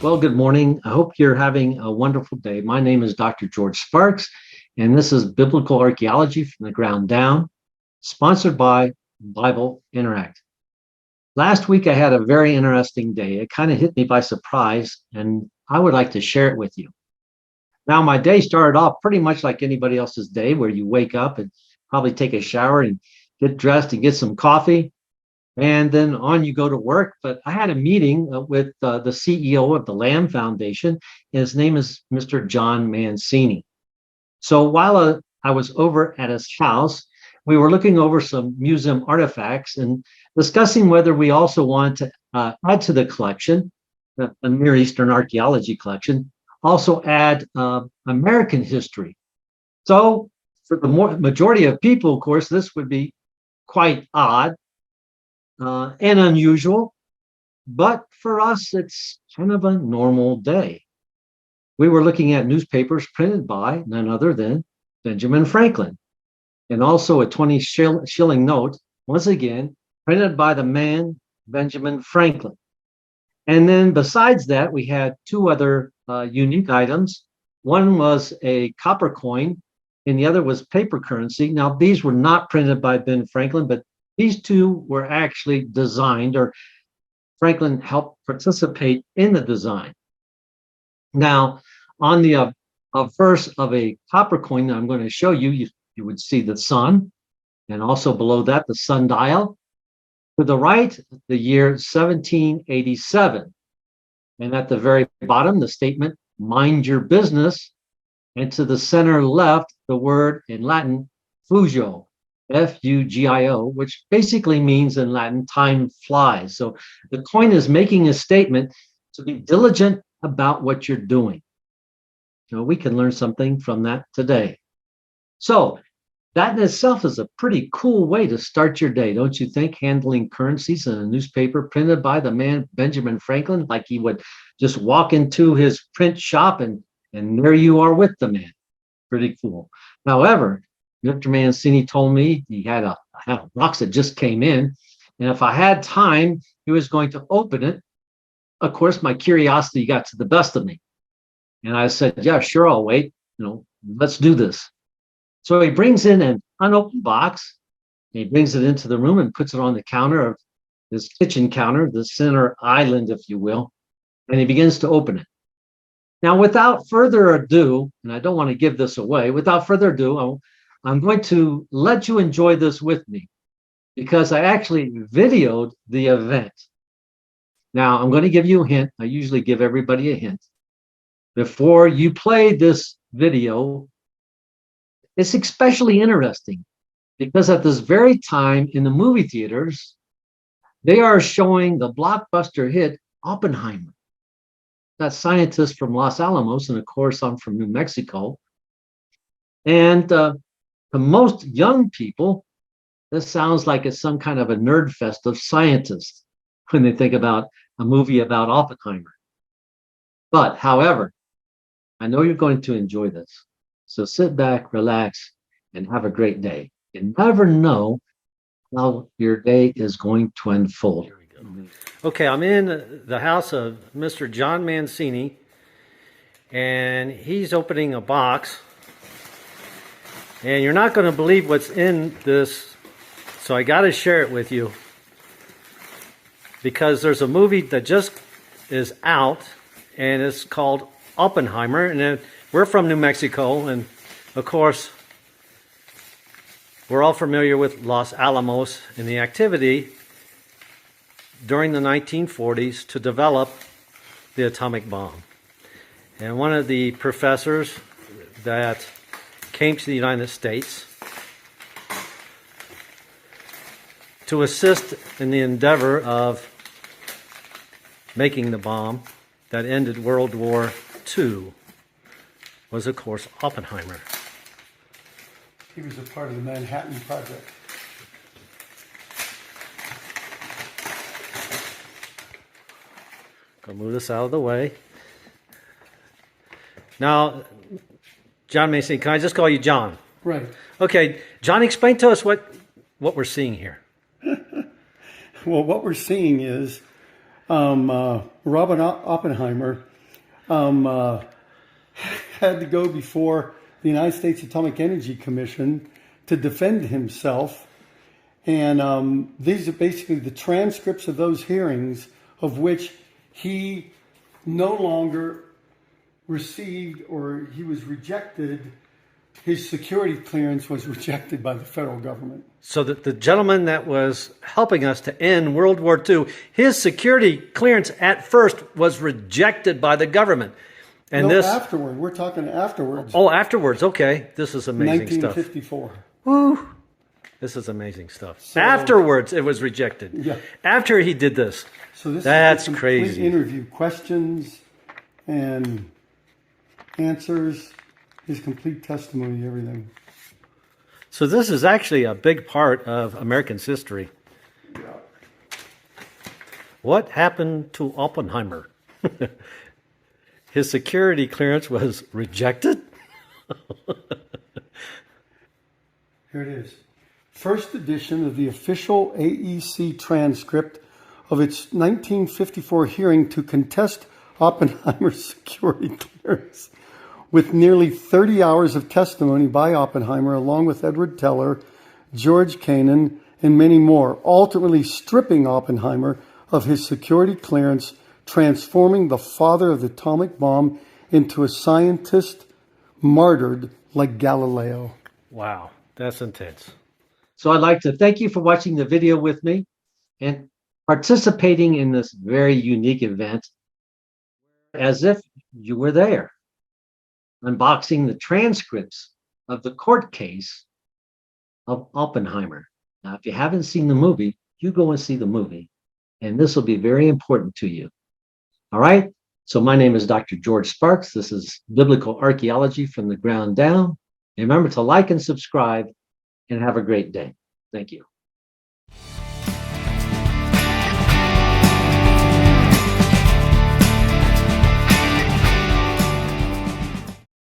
Well, good morning. I hope you're having a wonderful day. My name is Dr. George Sparks, and this is Biblical Archaeology from the Ground Down, sponsored by Bible Interact. Last week, I had a very interesting day. It kind of hit me by surprise, and I would like to share it with you. Now, my day started off pretty much like anybody else's day, where you wake up and probably take a shower and get dressed and get some coffee and then on you go to work. But I had a meeting with the CEO of the Lamb Foundation. His name is Mr. John Mancini. So while I was over at his house, we were looking over some museum artifacts and discussing whether we also want to add to the collection, the Near Eastern archaeology collection, also add American history. So for the majority of people, of course, this would be quite odd and unusual, but for us, it's kind of a normal day. We were looking at newspapers printed by none other than Benjamin Franklin, and also a 20 shilling note, once again, printed by the man Benjamin Franklin. And then besides that, we had two other unique items. One was a copper coin, and the other was paper currency. Now, these were not printed by Ben Franklin, but these two were actually designed, or Franklin helped participate in the design. Now, on the verse of a copper coin that I'm going to show you, you would see the sun, and also below that, the sundial. To the right, the year 1787. And at the very bottom, the statement, mind your business. And to the center left, the word in Latin, fugio, F-U-G-I-O, which basically means in Latin, time flies. So the coin is making a statement to be diligent about what you're doing. You know, we can learn something from that today. So that in itself is a pretty cool way to start your day, don't you think? Handling currencies in a newspaper printed by the man Benjamin Franklin, like he would just walk into his print shop and there you are with the man. Pretty cool. However, Mr. Mancini told me he had a box that just came in, and if I had time, he was going to open it. Of course, my curiosity got to the best of me, and I said, "Yeah, sure, I'll wait. Let's do this." So he brings in an unopened box. He brings it into the room and puts it on the counter of his kitchen counter, the center island, if you will, and he begins to open it. Now, without further ado, and I don't want to give this away, without further ado, I'm going to let you enjoy this with me because I actually videoed the event. Now, I'm going to give you a hint. I usually give everybody a hint. Before you play this video, it's especially interesting because at this very time in the movie theaters, they are showing the blockbuster hit Oppenheimer. That scientist from Los Alamos, and of course, I'm from New Mexico. And to most young people, this sounds like it's some kind of a nerd fest of scientists when they think about a movie about Oppenheimer. But however, I know you're going to enjoy this. So sit back, relax, and have a great day. You never know how your day is going to unfold. Here we go. Okay, I'm in the house of Mr. John Mancini, and he's opening a box. And you're not going to believe what's in this, so I got to share it with you. Because there's a movie that just is out, and it's called Oppenheimer, and we're from New Mexico, and of course, we're all familiar with Los Alamos and the activity during the 1940s to develop the atomic bomb. And one of the professors that came to the United States to assist in the endeavor of making the bomb that ended World War II was, of course, Oppenheimer. He was a part of the Manhattan Project. I'll move this out of the way. Now, John Mancini, can I just call you John? Right. Okay, John, explain to us what we're seeing here. Well, what we're seeing is Robert Oppenheimer had to go before the United States Atomic Energy Commission to defend himself. And these are basically the transcripts of those hearings, of which he no longer received, or he was rejected. His security clearance was rejected by the federal government. So that the gentleman that was helping us to end World War II, his security clearance at first was rejected by the government. And No, this afterward. We're talking afterwards. Oh, afterwards. Okay. This is amazing stuff. 1954. Woo. This is amazing stuff. So- afterwards, it was rejected. Yeah. After he did this. So this That's is the complete crazy. interview, questions and answers, his complete testimony, everything. So this is actually a big part of American's history. What happened to Oppenheimer? His security clearance was rejected? Here it is. First edition of the official AEC transcript of its 1954 hearing to contest Oppenheimer's security clearance, with nearly 30 hours of testimony by Oppenheimer, along with Edward Teller, George Kennan, and many more, ultimately stripping Oppenheimer of his security clearance, transforming the father of the atomic bomb into a scientist martyred like Galileo. Wow, that's intense. So I'd like to thank you for watching the video with me and participating in this very unique event as if you were there, unboxing the transcripts of the court case of Oppenheimer. Now, if you haven't seen the movie, you go and see the movie, and this will be very important to you. All right. So my name is Dr. George Sparks. This is Biblical Archaeology from the Ground Down. Remember to like and subscribe, and have a great day. Thank you.